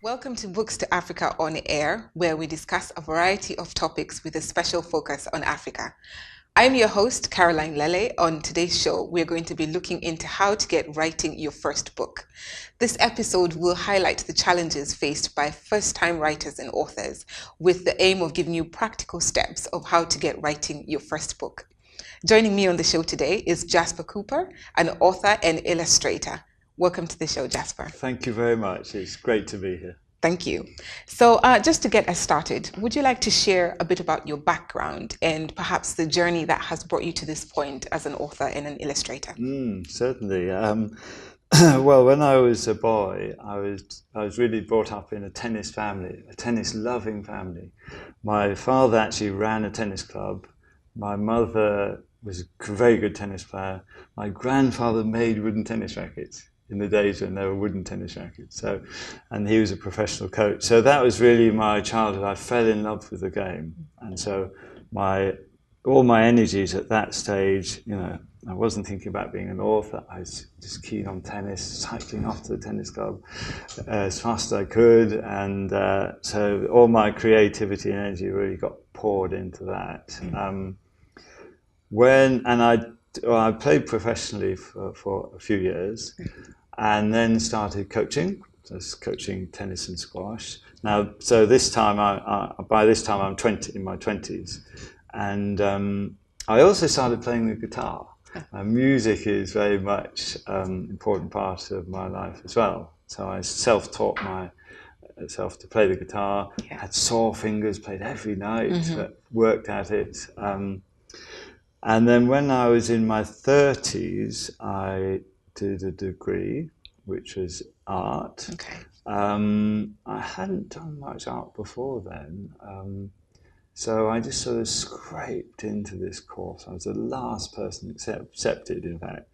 Welcome to Books to Africa on Air, where we discuss a variety of topics with a special focus on Africa. I'm your host, Caroline Lele. On today's show, we're going to be looking into how to get writing your first book. This episode will highlight the challenges faced by first-time writers and authors, with the aim of giving you practical steps of how to get writing your first book. Joining me on the show today is Jasper Cooper, an author and illustrator. Welcome to the show, Jasper. Thank you very much. It's great to be here. Thank you. So just to get us started, would you like to share a bit about your background and perhaps the journey that has brought you to this point as an author and an illustrator? Certainly. Well, when I was a boy, I was really brought up in a tennis family, a tennis-loving family. My father actually ran a tennis club. My mother was a very good tennis player. My grandfather made wooden tennis rackets in the days when there were wooden tennis rackets. And he was a professional coach. So that was really my childhood. I fell in love with the game. And so all my energies at that stage, I wasn't thinking about being an author. I was just keen on tennis, cycling off to the tennis club as fast as I could. And so all my creativity and energy really got poured into that. I played professionally for a few years, and then started coaching. Just coaching tennis and squash. Now, so this time, by this time I'm in my 20s, and I also started playing the guitar. Music is very much an important part of my life as well. So I self-taught myself to play the guitar. Had sore fingers, played every night, but worked at it. And then when I was in my 30s, I did a degree, which was art. Okay. I hadn't done much art before then. So I just sort of scraped into this course. I was the last person accepted, in fact.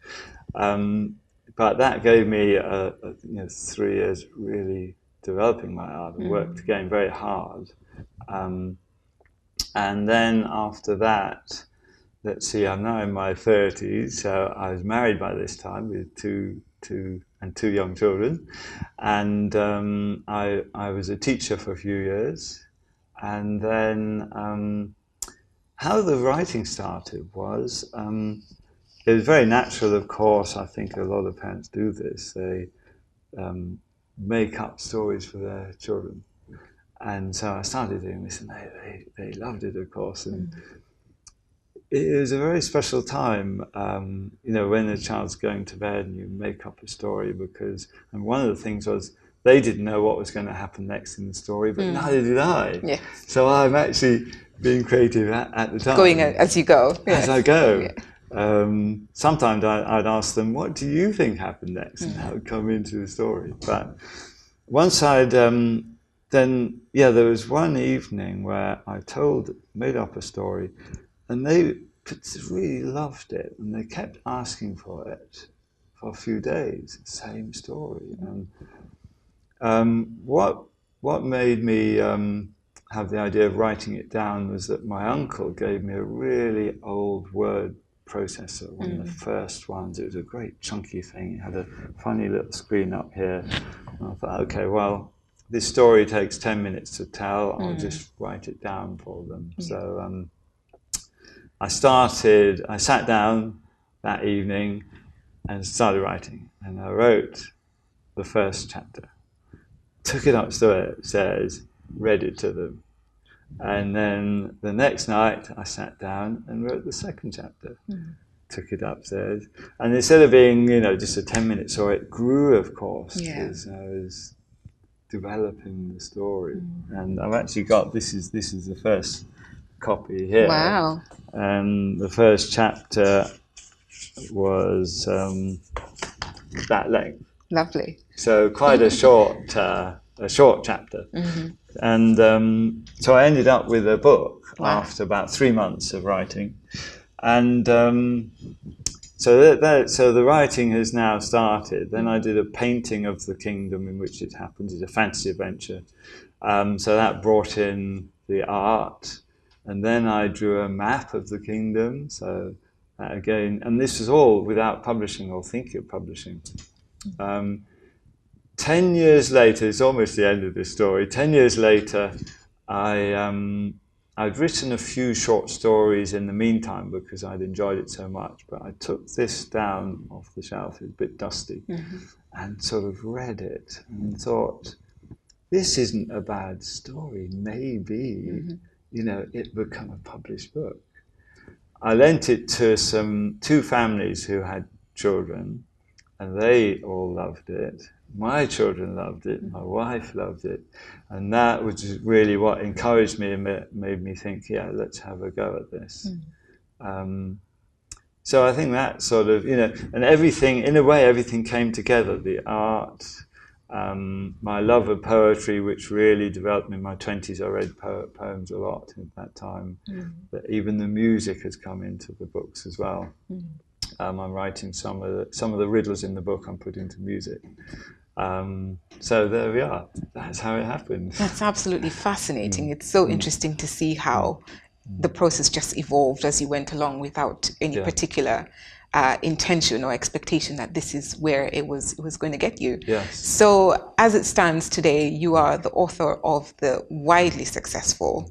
But that gave me 3 years really developing my art. I worked again very hard. And then after that, let's see, I'm now in my 30s, so I was married by this time with two young children, and I was a teacher for a few years. And then how the writing started was, it was very natural, of course. I think a lot of parents do this. They make up stories for their children. And so I started doing this, and they loved it, of course. And it was a very special time, when the child's going to bed and you make up a story, and one of the things was they didn't know what was going to happen next in the story, but neither did I. Yeah. So I'm actually being creative at the time. Going as you go. As I go. Yeah. Sometimes I'd ask them, what do you think happened next? And that would come into the story. But once there was one evening where I made up a story, and they really loved it, and they kept asking for it for a few days, same story. And what made me have the idea of writing it down was that my uncle gave me a really old word processor, one of the first ones. It was a great chunky thing. It had a funny little screen up here. And I thought, okay, well, this story takes 10 minutes to tell. I'll just write it down for them. So I sat down that evening and started writing. And I wrote the first chapter, took it upstairs, read it to them. And then the next night I sat down and wrote the second chapter, took it upstairs. And instead of being, just a 10-minute story, it grew, of course, as I was developing the story. And I've actually got, this is the first copy here. Wow. And the first chapter was that length. Lovely. So quite a short chapter. And so I ended up with a book after about 3 months of writing. And so the writing has now started. Then I did a painting of the kingdom in which it happens. It's a fantasy adventure. So that brought in the art. And then I drew a map of the kingdom. So again, and this was all without publishing or thinking of publishing. 10 years later, it's almost the end of this story. 10 years later, I'd written a few short stories in the meantime because I'd enjoyed it so much. But I took this down off the shelf, it was a bit dusty, and sort of read it and thought, this isn't a bad story. Maybe, it become a published book. I lent it to two families who had children, and they all loved it. My children loved it. My wife loved it. And that was really what encouraged me and made me think, yeah, let's have a go at this. So I think that sort of, and everything, in a way, everything came together. The art, my love of poetry, which really developed in my 20s. I read poems a lot at that time. But even the music has come into the books as well. I'm writing some of the riddles in the book I'm putting to music. So there we are. That's how it happened. That's absolutely fascinating. It's so interesting to see how the process just evolved as you went along without any particular intention or expectation that this is where it was going to get you. Yes. So as it stands today, you are the author of the widely successful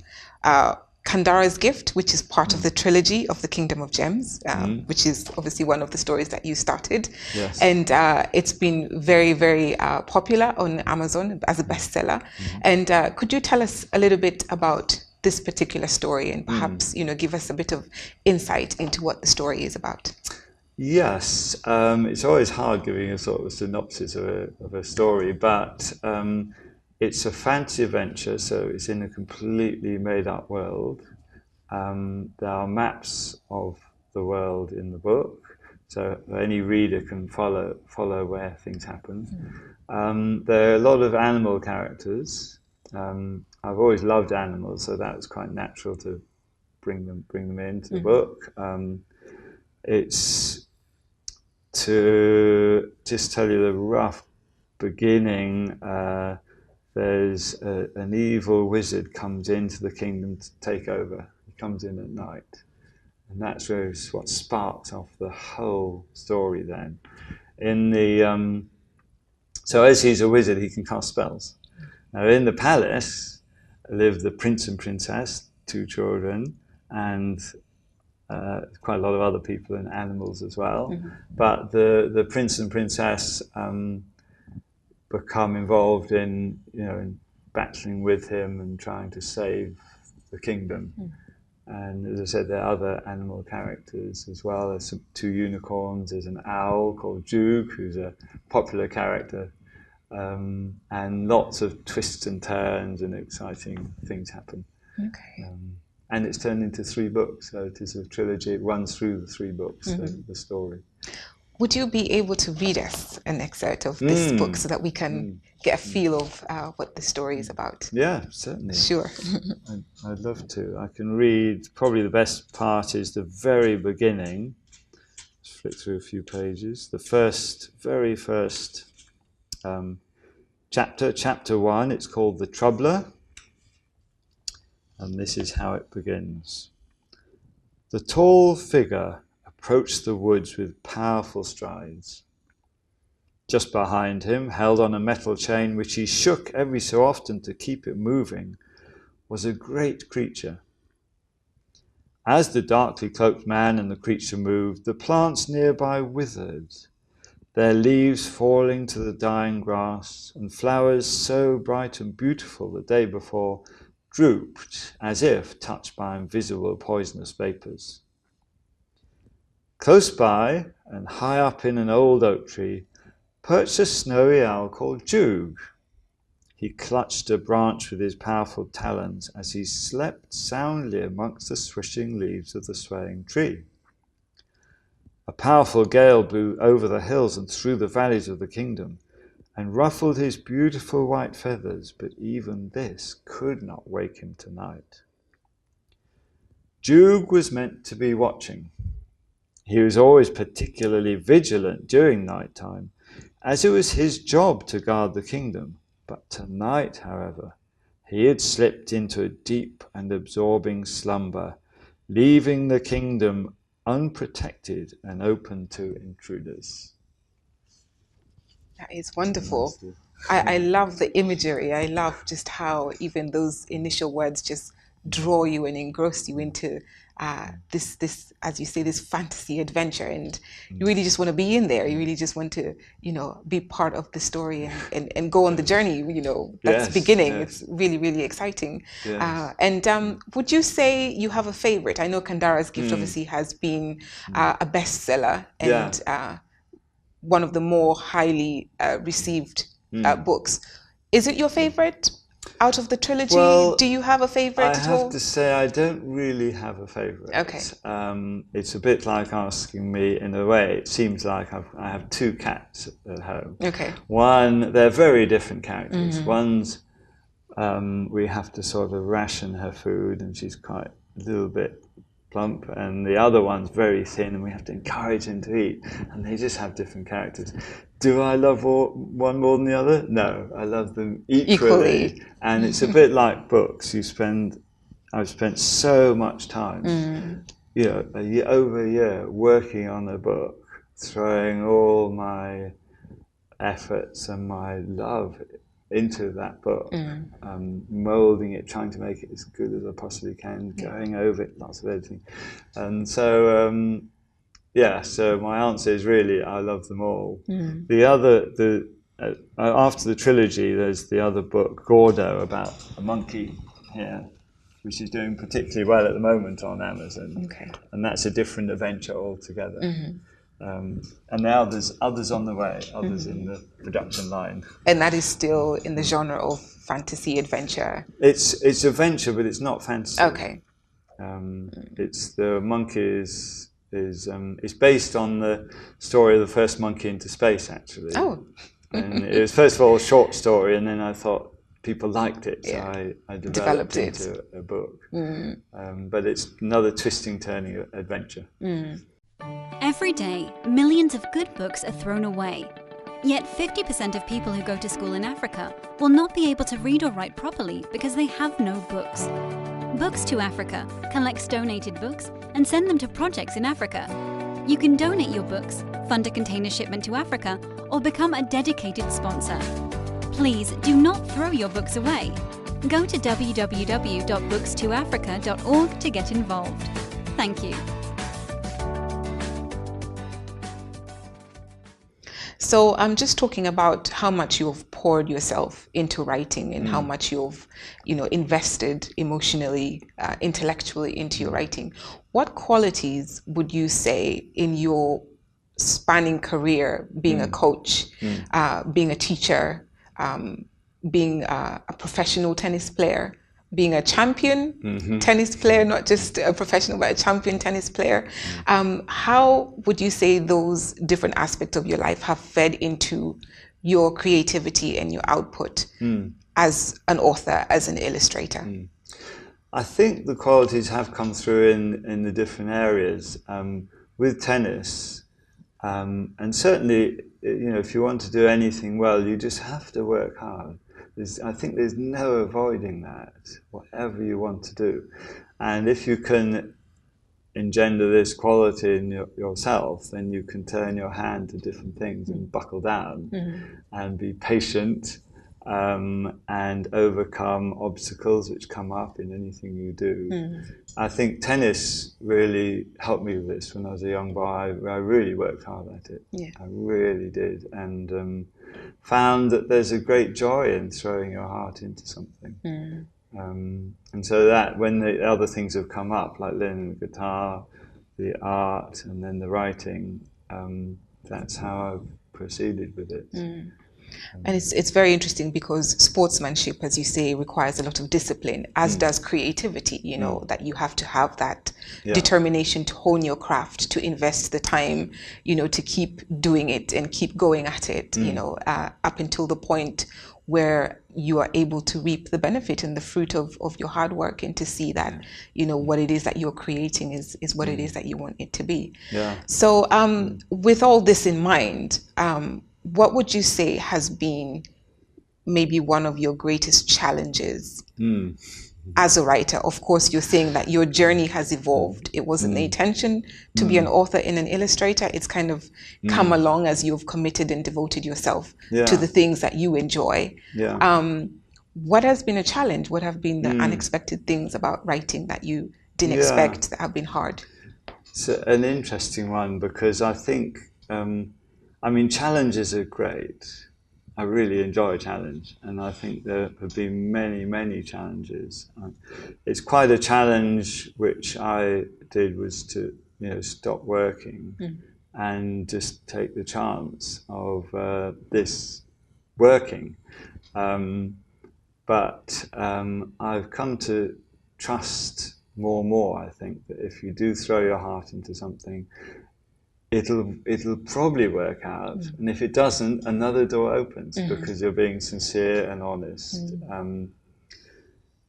Kandara's Gift, which is part of the trilogy of the Kingdom of Gems, which is obviously one of the stories that you started. Yes. And it's been very, very popular on Amazon as a bestseller. And could you tell us a little bit about this particular story and perhaps, give us a bit of insight into what the story is about? Yes. It's always hard giving a sort of synopsis of a story, but it's a fantasy adventure, so it's in a completely made-up world. There are maps of the world in the book, so any reader can follow where things happen. There are a lot of animal characters. I've always loved animals, so that was quite natural to bring them into the book. It's to just tell you the rough beginning. There's an evil wizard comes into the kingdom to take over. He comes in at night. And that's really what sparks off the whole story then. So as he's a wizard, he can cast spells. Now in the palace live the prince and princess, 2 children, and quite a lot of other people and animals as well. But the prince and princess become involved in battling with him and trying to save the kingdom. And as I said, there are other animal characters as well. There's 2 unicorns. There's an owl called Jug, who's a popular character. And lots of twists and turns and exciting things happen. Okay. And it's turned into 3 books. So it is a trilogy. It runs through the 3 books, the story. Would you be able to read us an excerpt of this book so that we can get a feel of what the story is about? Yeah, certainly. Sure. I'd love to. I can read, probably the best part is the very beginning. Let's flick through a few pages. The very first chapter, chapter 1, it's called The Troubler. And this is how it begins. The tall figure approached the woods with powerful strides. Just behind him, held on a metal chain which he shook every so often to keep it moving, was a great creature. As the darkly cloaked man and the creature moved, the plants nearby withered, their leaves falling to the dying grass, and flowers so bright and beautiful the day before drooped as if touched by invisible poisonous vapours. Close by, and high up in an old oak tree, perched a snowy owl called Jug. He clutched a branch with his powerful talons as he slept soundly amongst the swishing leaves of the swaying tree. A powerful gale blew over the hills and through the valleys of the kingdom, and ruffled his beautiful white feathers, but even this could not wake him tonight. Jug was meant to be watching. He was always particularly vigilant during night time, as it was his job to guard the kingdom. But tonight, however, he had slipped into a deep and absorbing slumber, leaving the kingdom unprotected and open to intruders. That is wonderful. I love the imagery. I love just how even those initial words just draw you and engross you into this, as you say, this fantasy adventure, and you really just want to be in there. You really just want to, be part of the story and go on the journey. That's Yes, beginning. yes. It's really, really exciting. Yes. And would you say you have a favorite? I know Kandara's Gift obviously has been a bestseller Yeah. and one of the more highly received books. Is it your favorite out of the trilogy? Well, Do you have a I favorite at have all? to say I don't really have a favorite. Okay. It's a bit like asking me, in a way, it seems like I have two cats at home. Okay. One, they're very different characters. One's, we have to sort of ration her food and she's quite a little bit plump, and the other one's very thin and we have to encourage him to eat, and they just have different characters. Do I love one more than the other? No, I love them equally. And it's a bit like books. I've spent so much time, over a year working on a book, throwing all my efforts and my love into that book, molding it, trying to make it as good as I possibly can, going over it, lots of editing. And so, so my answer is really, I love them all. After the trilogy, there's the other book, Gordo, about a monkey here, which is doing particularly well at the moment on Amazon. Okay. And that's a different adventure altogether. And now there's others on the way, others in the production line. And that is still in the genre of fantasy adventure. It's adventure, but it's not fantasy. Okay. It's the monkey is it's based on the story of the first monkey into space, actually. Oh. And it was first of all a short story, and then I thought people liked it, so I developed it into a book. But it's another twisting, turning adventure. Every day, millions of good books are thrown away. Yet 50% of people who go to school in Africa will not be able to read or write properly because they have no books. Books to Africa collects donated books and send them to projects in Africa. You can donate your books, fund a container shipment to Africa, or become a dedicated sponsor. Please do not throw your books away. Go to www.bookstoafrica.org to get involved. Thank you. So I'm just talking about how much you've poured yourself into writing and how much you've, invested emotionally, intellectually into your writing. What qualities would you say in your spanning career, being a coach, being a teacher, being a professional tennis player, being a champion tennis player, not just a professional, but a champion tennis player. How would you say those different aspects of your life have fed into your creativity and your output as an author, as an illustrator? I think the qualities have come through in the different areas. With tennis, and certainly, if you want to do anything well, you just have to work hard. I think there's no avoiding that, whatever you want to do. And if you can engender this quality in yourself, then you can turn your hand to different things and buckle down and be patient and overcome obstacles which come up in anything you do. I think tennis really helped me with this. When I was a young boy, I really worked hard at it. I really did. And found that there's a great joy in throwing your heart into something. And so that when the other things have come up, like learning the guitar, the art, and then the writing, that's how I've proceeded with it. And it's very interesting because sportsmanship, as you say, requires a lot of discipline, as does creativity, that you have to have that determination to hone your craft, to invest the time, to keep doing it and keep going at it, up until the point where you are able to reap the benefit and the fruit of your hard work, and to see that, what it is that you're creating is what it is that you want it to be. So with all this in mind, what would you say has been maybe one of your greatest challenges as a writer? Of course, you're saying that your journey has evolved. It wasn't the intention to be an author and an illustrator. It's kind of come along as you've committed and devoted yourself to the things that you enjoy. What has been a challenge? What have been the unexpected things about writing that you didn't expect that have been hard? It's an interesting one, because I think, challenges are great. I really enjoy a challenge, and I think there have been many, many challenges. It's quite a challenge which I did, was to stop working and just take the chance of this working. But I've come to trust more and more, I think, that if you do throw your heart into something, it'll probably work out, and if it doesn't, another door opens, because you're being sincere and honest.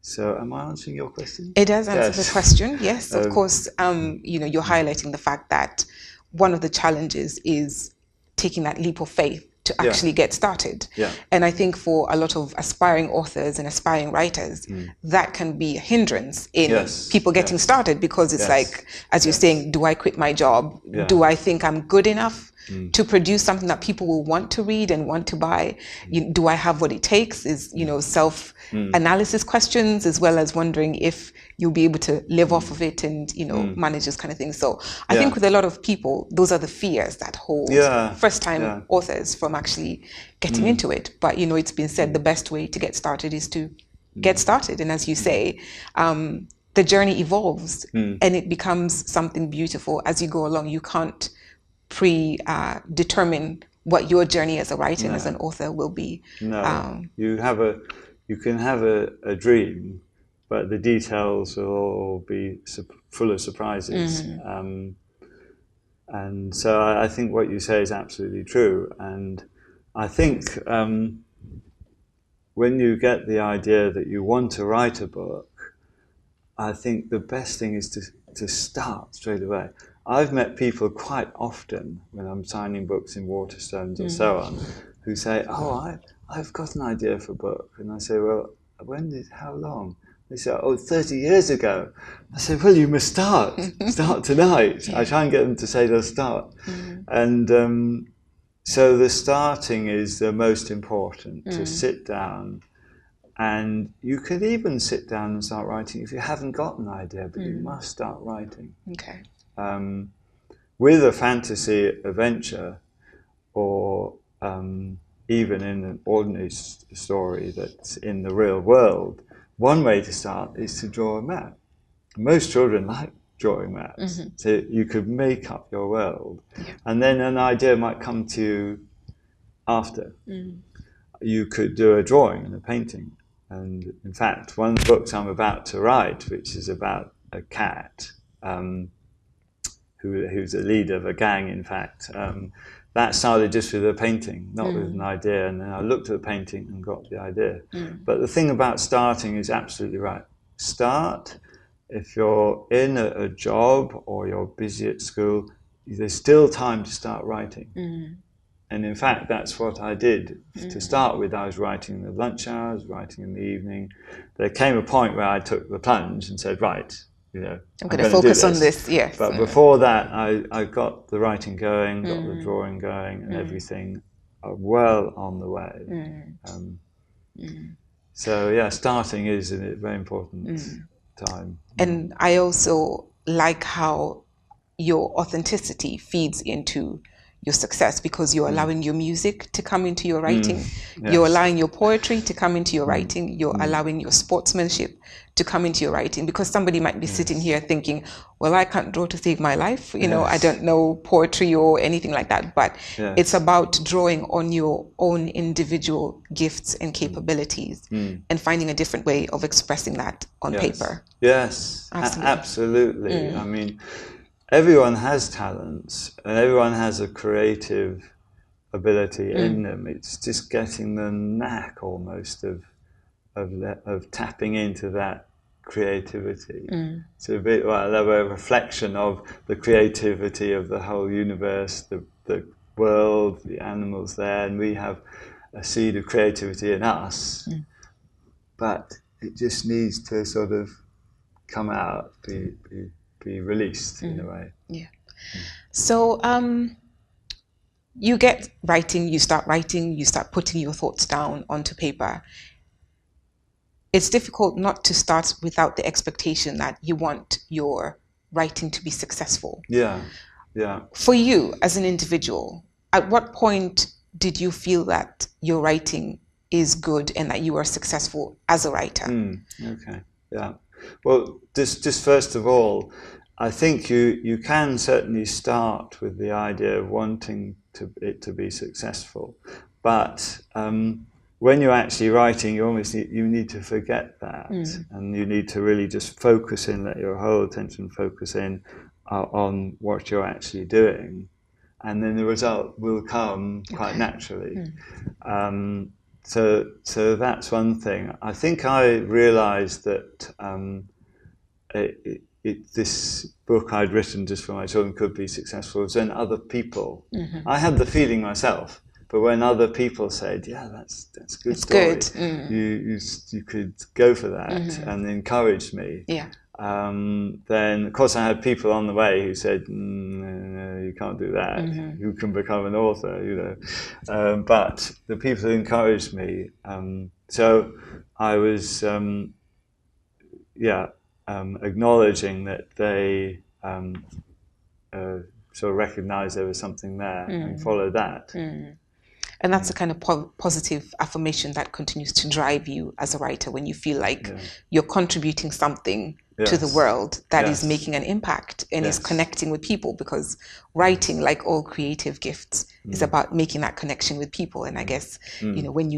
So, am I answering your question? It does answer the question. Yes, of course. You're highlighting the fact that one of the challenges is taking that leap of faith to actually get started. And I think for a lot of aspiring authors and aspiring writers, that can be a hindrance in people getting started, because it's like, as you're saying, do I quit my job? Do I think I'm good enough to produce something that people will want to read and want to buy? Do I have what it takes? Is, self-analysis questions, as well as wondering if you'll be able to live off of it and, manage this kind of thing. So I think with a lot of people, those are the fears that hold first-time authors from actually getting into it. But, it's been said the best way to get started is to get started. And as you say, the journey evolves and it becomes something beautiful as you go along. You can't determine what your journey as a writer and as an author will be. You can have a dream, but the details will all be full of surprises. And so I think what you say is absolutely true. And I think when you get the idea that you want to write a book, I think the best thing is to start straight away. I've met people quite often when I'm signing books in Waterstones or so on, who say, I've got an idea for a book. And I say, well, how long? They say, 30 years ago. I said, well, you must start tonight. I try and get them to say they'll start. And so the starting is the most important, to sit down. And you could even sit down and start writing if you haven't got an idea, but you must start writing. Okay. With a fantasy adventure, or even in an ordinary story that's in the real world, one way to start is to draw a map. Most children like drawing maps. So you could make up your world, and then an idea might come to you after. You could do a drawing and a painting. And in fact, one of the books I'm about to write, which is about a cat, who's a leader of a gang, in fact, that started just with a painting, not with an idea. And then I looked at the painting and got the idea. But the thing about starting is absolutely right. Start. If you're in a job or you're busy at school, there's still time to start writing. And in fact, that's what I did. To start with, I was writing in the lunch hours, writing in the evening. There came a point where I took the plunge and said, right, I'm going to focus on this, yes. But before that, I got the writing going, got the drawing going, and everything well on the way. So starting is a very important time. And I also like how your authenticity feeds into your success, because you're allowing your music to come into your writing. You're allowing your poetry to come into your writing. You're allowing your sportsmanship to come into your writing, because somebody might be sitting here thinking, well, I can't draw to save my life. I don't know poetry or anything like that, but it's about drawing on your own individual gifts and capabilities and finding a different way of expressing that on paper. Yes, absolutely. I mean, everyone has talents and everyone has a creative ability in them. It's just getting the knack almost of tapping into that creativity. It's a bit like a reflection of the creativity of the whole universe, the world, the animals there, and we have a seed of creativity in us. But it just needs to sort of come out, be released in a way. Yeah. So you get writing, you start putting your thoughts down onto paper. It's difficult not to start without the expectation that you want your writing to be successful. Yeah, yeah. For you as an individual, at what point did you feel that your writing is good and that you are successful as a writer? Okay, yeah. Well, just first of all, I think you can certainly start with the idea of wanting it to be successful, but when you're actually writing, you need to forget that, and you need to really just focus in, let your whole attention focus in on what you're actually doing, and then the result will come quite naturally. So that's one thing. I think I realised that this book I'd written just for my children could be successful was when other people. I had the feeling myself, but when other people said, "Yeah, that's a good story," you could go for that, and encouraged me. Yeah. Then, of course, I had people on the way who said, "No, you can't do that. You can become an author," you know. But the people who encouraged me, so I was, acknowledging that they sort of recognised there was something there and followed that. And that's a kind of positive affirmation that continues to drive you as a writer when you feel like you're contributing something to the world that is making an impact and is connecting with people, because writing, like all creative gifts, is about making that connection with people. And I guess you know, when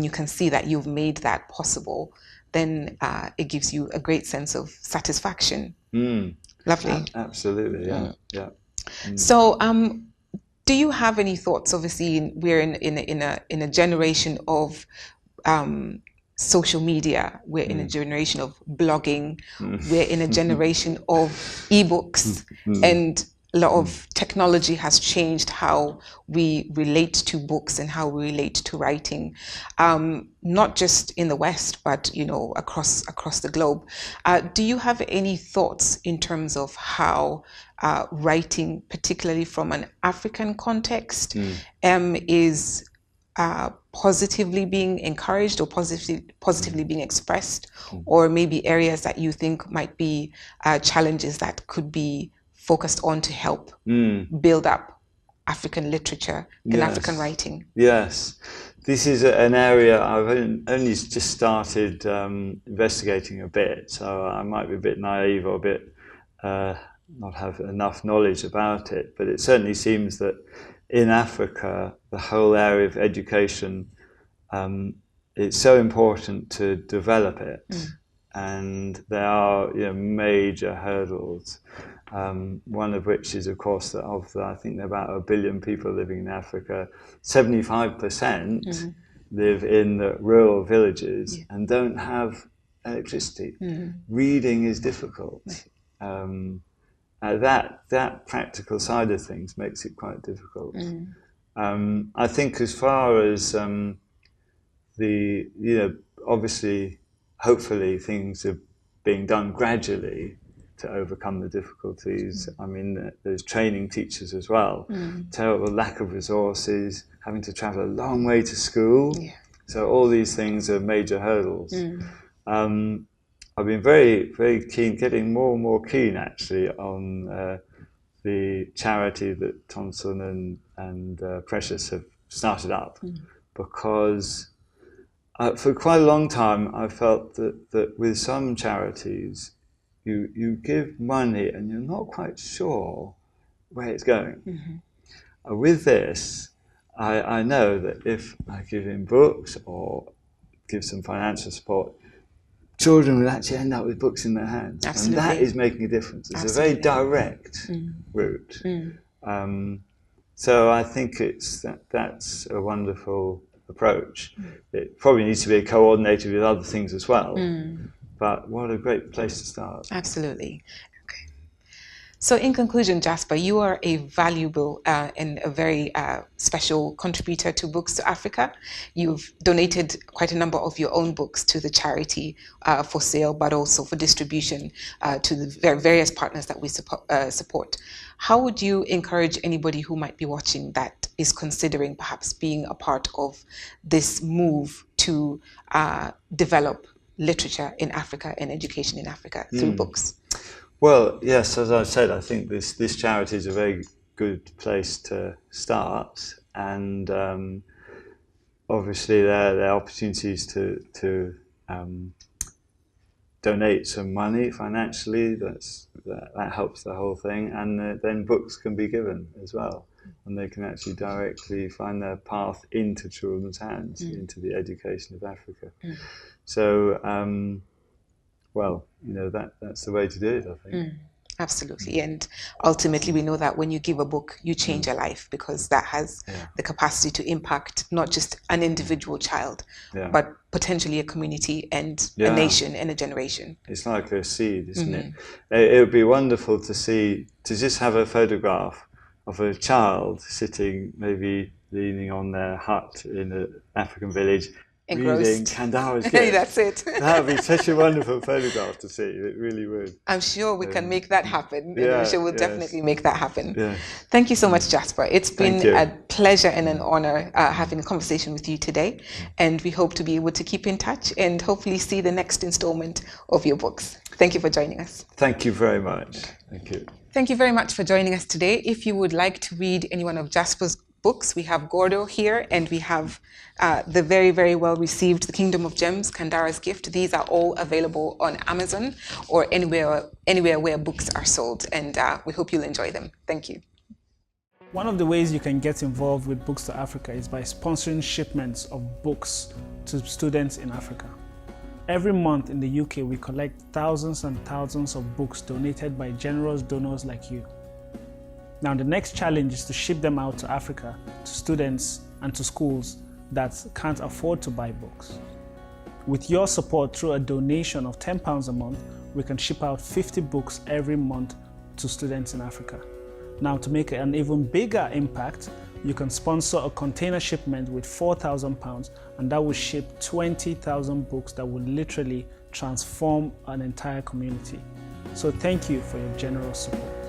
you can see that you've made that possible, then it gives you a great sense of satisfaction. Lovely. Absolutely, yeah. So do you have any thoughts? Obviously, we're in a generation of social media. We're in a generation of blogging. We're in a generation of ebooks, and a lot of technology has changed how we relate to books and how we relate to writing, not just in the West, but you know, across the globe. Do you have any thoughts in terms of how writing, particularly from an African context, is positively being encouraged or positively being expressed, or maybe areas that you think might be challenges that could be focused on to help build up African literature and African writing? Yes, this is an area I've only just started investigating a bit, so I might be a bit naive or a bit not have enough knowledge about it, but it certainly seems that in Africa, the whole area of education, it's so important to develop it, and there are major hurdles. One of which is, of course, that I think there are about 1 billion people living in Africa, 75% live in the rural villages and don't have electricity. Reading is difficult. That practical side of things makes it quite difficult. I think as far as obviously, hopefully things are being done gradually to overcome the difficulties. I mean, there's training teachers as well. Terrible lack of resources, having to travel a long way to school. So all these things are major hurdles. I've been very, very keen, getting more and more keen actually on the charity that Thomson and Precious have started up, because for quite a long time I felt that with some charities you give money and you're not quite sure where it's going. With this, I know that if I give in books or give some financial support, children will actually end up with books in their hands. Absolutely. And that is making a difference. It's a very direct route. So I think that's a wonderful approach. It probably needs to be coordinated with other things as well. But what a great place to start. Absolutely. Okay. So in conclusion, Jasper, you are a valuable and a very special contributor to Books to Africa. You've donated quite a number of your own books to the charity for sale, but also for distribution to the various partners that we support. How would you encourage anybody who might be watching that is considering perhaps being a part of this move to develop literature in Africa and education in Africa through books? Well, yes, as I said, I think this charity is a very good place to start, and obviously there are opportunities to donate some money financially. That helps the whole thing, and then books can be given as well, and they can actually directly find their path into children's hands, into the education of Africa. So. Well, that's the way to do it, I think. Absolutely. And ultimately, we know that when you give a book, you change a life, because that has the capacity to impact not just an individual child, but potentially a community and a nation and a generation. It's like a seed, isn't it? It would be wonderful to just have a photograph of a child sitting, maybe leaning on their hut in an African village, reading Kandara's Gift. That's it. That would be such a wonderful photograph to see. It really would. I'm sure we can make that happen. We'll definitely make that happen. Thank you so much, Jasper. It's been a pleasure and an honor having a conversation with you today. And we hope to be able to keep in touch and hopefully see the next installment of your books. Thank you for joining us. Thank you very much. Thank you. Thank you very much for joining us today. If you would like to read any one of Jasper's books, we have Gordo here, and we have the very, very well received The Kingdom of Gems, Kandara's Gift. These are all available on Amazon or anywhere where books are sold, and we hope you'll enjoy them. Thank you. One of the ways you can get involved with Books to Africa is by sponsoring shipments of books to students in Africa. Every month in the UK, we collect thousands and thousands of books donated by generous donors like you. Now, the next challenge is to ship them out to Africa, to students and to schools that can't afford to buy books. With your support through a donation of £10 a month, we can ship out 50 books every month to students in Africa. Now, to make an even bigger impact, you can sponsor a container shipment with £4,000, and that will ship 20,000 books that will literally transform an entire community. So thank you for your generous support.